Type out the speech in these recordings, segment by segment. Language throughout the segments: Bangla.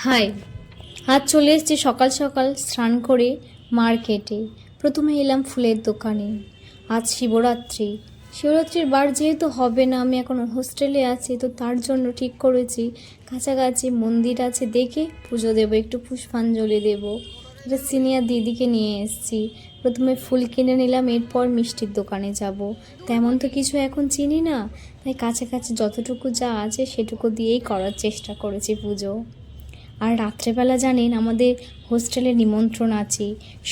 হাই, আজ চলে এসেছি সকাল সকাল স্নান করে মার্কেটে। প্রথমে এলাম ফুলের দোকানে। আজ শিবরাত্রির বার যেহেতু হবে না, আমি এখন হোস্টেলে আছি, তো তার জন্য ঠিক করেছি কাছাকাছি মন্দির আছে দেখে পুজো দেবো, একটু পুষ্পাঞ্জলি দেবো। এটা সিনিয়র দিদিকে নিয়ে এসেছি। প্রথমে ফুল কিনে নিলাম, এরপর মিষ্টির দোকানে যাব। তেমন তো কিছু এখন চিনি না, তাই কাছাকাছি যতটুকু যা আছে সেটুকু দিয়েই করার চেষ্টা করেছি পুজো। আর রাত্রেবেলা জানেন আমাদের হোস্টেলে নিমন্ত্রণ আছে,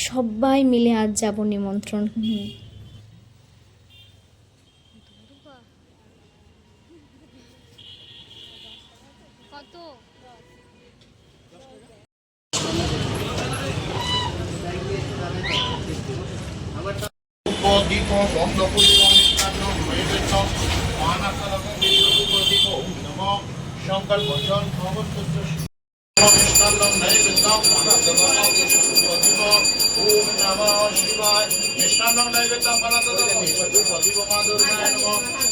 সবাই মিলে আজ যাব নিমন্ত্রণ। শঙ্কর ভজন মিষ্টান্নম নৈবেদ্যম ওম নমঃ শিবায় মিষ্টান্নম নৈবেদ্যম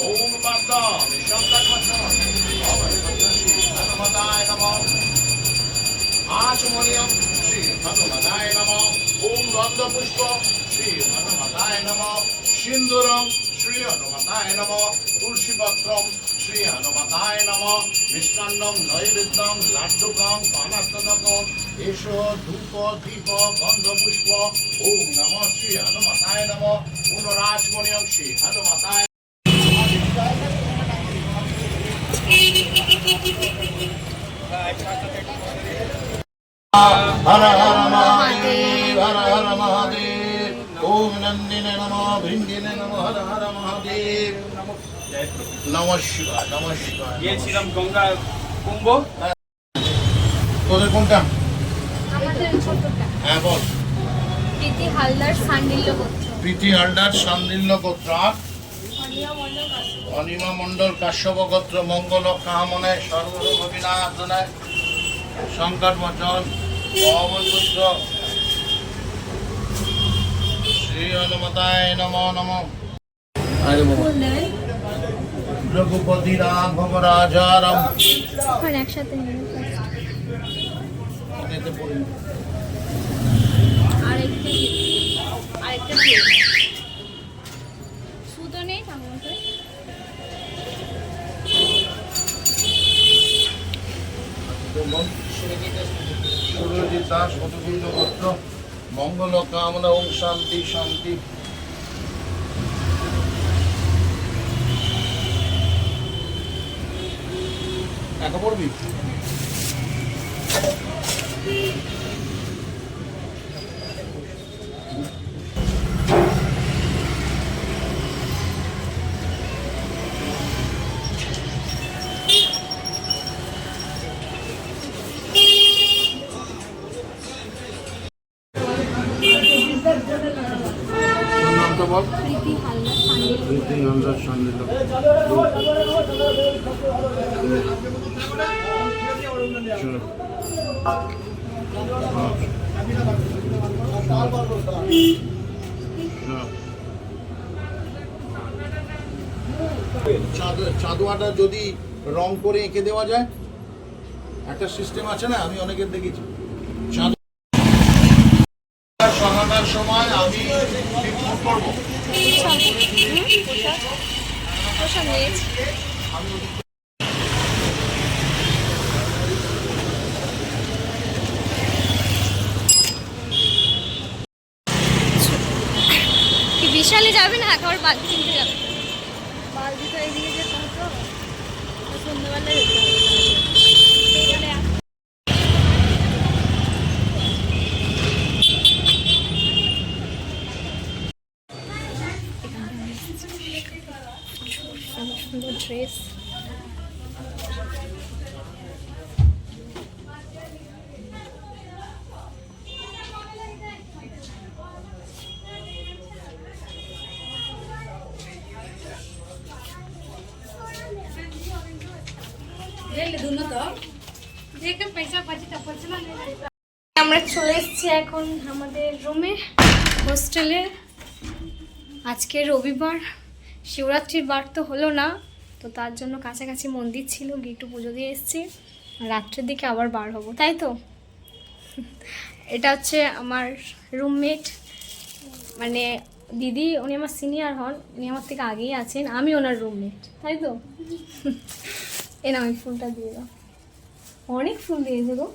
ওম পাদ্ম শঙ্কর ভজন হনুমতায় নমঃ আচমনিয়ম শ্রী হনুমতায় নমঃ ওম গন্ধপুষ্প শ্রী হনুমতায় নমঃ সিন্দুরম শ্রী হনুমতায় নমঃ তুলসীপত্রম শ্রী হনুমতায় নমঃ মিষ্টান্নম নৈবেদ্যম লাড্ডুকং পানাত্তদকং এষো ধূপ দীপ গন্ধপুষ্প ওম নমঃ শ্রী হনুমতায় নমঃ পুনরাচমনিয়ম শ্রী হনুমতায় হর হর মহাদেব হর হর মহাদেব ওম নন্দিনে নমঃ ভৃঙ্গিনে নমঃ হর হর মহাদেব নমস্কার নমস্কার। গিয়েছিলাম গঙ্গা কুম্ভ। তোদের কোনটা? আমাদের ছোটটা হ্যাঁ বল। প্রীতি হালদার সান্ডিল্য গোত্র। প্রীতি হালদার সান্ডিল্য গোত্র। অনিমা মণ্ডল কাশ্যপ গোত্র। মঙ্গল কামনায় সর্বরোগ বিনাশনায় সংকট মোচন পবন পুত্র শ্রী হনুমতায় নমঃ নমঃ। রঘুপতি রাঘব রাজারাম একসাথে সুতো নেই সুরজিৎ দাস শতকুণ্ড গোত্র। মঙ্গল কামনা ওম শান্তি শান্তি। একা পড়বি? বল। প্রীতি হালদার সান্ডিল্য। প্রীতি হালদার সান্ডিল্য। চাঁদোয়াটা যদি রং করে এঁকে দেওয়া যায়, একটা সিস্টেম আছে না, আমি অনেকের দেখেছি। সহানার সময় আমি করবো। বিশালে যাবে না, একবার বালতি কিনতে যাবে। বালতি তো এদিকে যে কত সন্ধ্যাবেলায় সুন্দর ড্রেস। আমরা চলে এসেছি এখন আমাদের রুমে, হোস্টেলে। আজকে রবিবার, শিবরাত্রির বার তো হলো না, তো তার জন্য কাছাকাছি মন্দির ছিল, গিয়ে একটু পুজো দিয়ে এসেছি। রাত্রের দিকে আবার বার হব, তাই তো? এটা হচ্ছে আমার রুমমেট, মানে দিদি, উনি আমার সিনিয়র হন, উনি আমার থেকে আগেই আছেন, আমি ওনার রুমমেট, তাই তো? না আমি ফুলটা দিয়ে দাও। অনেক ফুল দিয়েছে গো,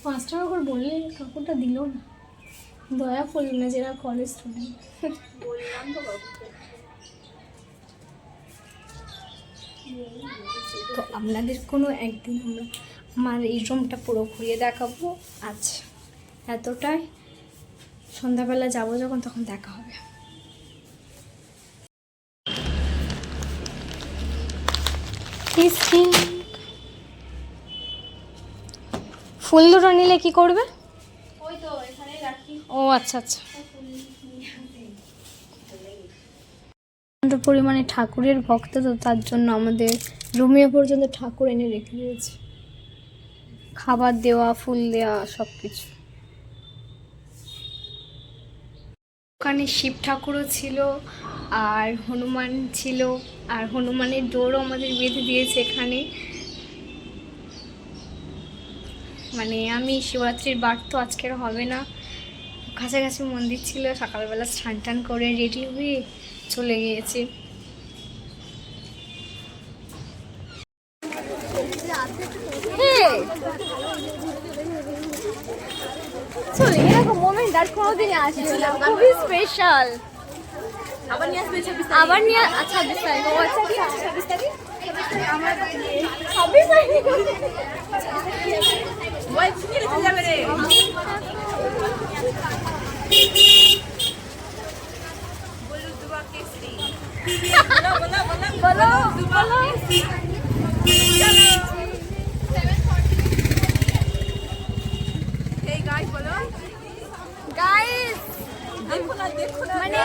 5 টাকা করে বললে কাকুরটা দিল না, দয়া করল না, যারা কলেজ স্টুডেন্ট। তো আপনাদের কোনো একদিন আমরা আমার এই রুমটা পুরো ঘুরিয়ে দেখাবো। আজ এতটাই, সন্ধ্যাবেলা যাবো যখন তখন দেখা হবে। ফুল দুটো নিলে কি করবে? ওই তো এখানে রাখি। ও আচ্ছা আচ্ছা। প্রচণ্ড পরিমাণে ঠাকুরের ভক্ত, তো তার জন্য আমাদের রুমে পর্যন্ত ঠাকুর এনে রেখে দিয়েছে, খাবার দেওয়া, ফুল দেওয়া, সব কিছু। ওখানে শিব ঠাকুরও ছিল আর হনুমান ছিল, আর হনুমানের ডোরও আমাদের বেঁধে দিয়েছে এখানে। মানে আমি শিবরাত্রির বার তো আজকের হবে না, কাছাকাছি মন্দির ছিল, সকালবেলা স্নান টান করে রেডি হয়ে চলে গিয়েছি। চলে এরকম মোমেন্ট আর কোনোদিনই আসবে না, খুবই স্পেশাল। আবার নিয়ে আসবে 26 তারিখ। আবার নিয়ে, আচ্ছা 26 তারিখ, ও আচ্ছা কি 26 তারিখ আমার 26 তারিখ ওই কি রেখে যাবে রে? বলো দুবা কেসরি। বলো বলো বলো বলো কেসরি। Hey guys, বলো গাইস, দেখো না মানে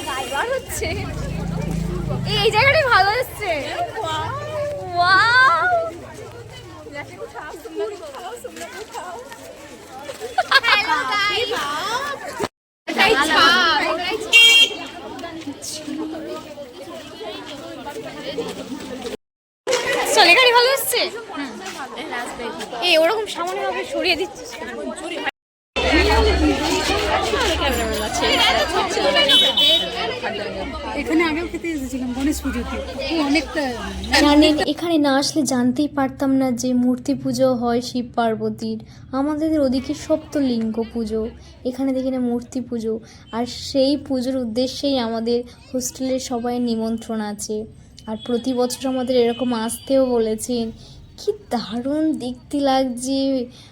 গাইবার হচ্ছে, এই জায়গাটাই ভালো হচ্ছে। ওয়াও, जाके उठाओ, तुम लोग उठाओ। হ্যালো গাইস, চলে গাড়ি ভালো হচ্ছে। এই ওরকম সামনে ভাবে সরিয়ে দিচ্ছিস এখানে আগেও খেতে এসেছিলাম গণেশ পুজোতে, অনেকটা। জানেন, এখানে না আসলে জানতেই পারতাম না যে মূর্তি পুজো হয় শিব পার্বতীর। আমাদের ওদিকে সব তো লিঙ্গ পুজো, এখানে দেখি না মূর্তি পুজো। আর সেই পুজোর উদ্দেশ্যেই আমাদের হোস্টেলের সবাই নিমন্ত্রণ আছে, আর প্রতি বছর আমাদের এরকম আসতেও বলেছেন। কি দারুণ দেখতে লাগছে,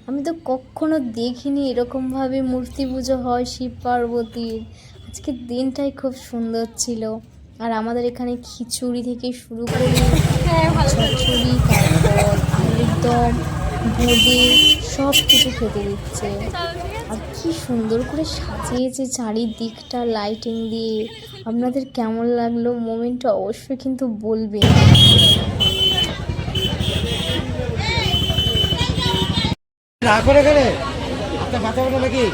আমি তো কখনো দেখিনি এরকমভাবে মূর্তি পুজো হয় শিব পার্বতীর। আজকের দিনটাই খুব সুন্দর ছিল। আর আমাদের এখানে খিচুড়ি থেকে শুরু করে খিচুড়ি, তারপর আলুর দম, বোঁদে, সব কিছু খেতে দিচ্ছে। আর কি সুন্দর করে সাজিয়েছে চারিদিকটা লাইটিং দিয়ে। আপনাদের কেমন লাগলো মোমেন্টটা অবশ্যই কিন্তু বলবেন। না করে গেলে মাথা নাকি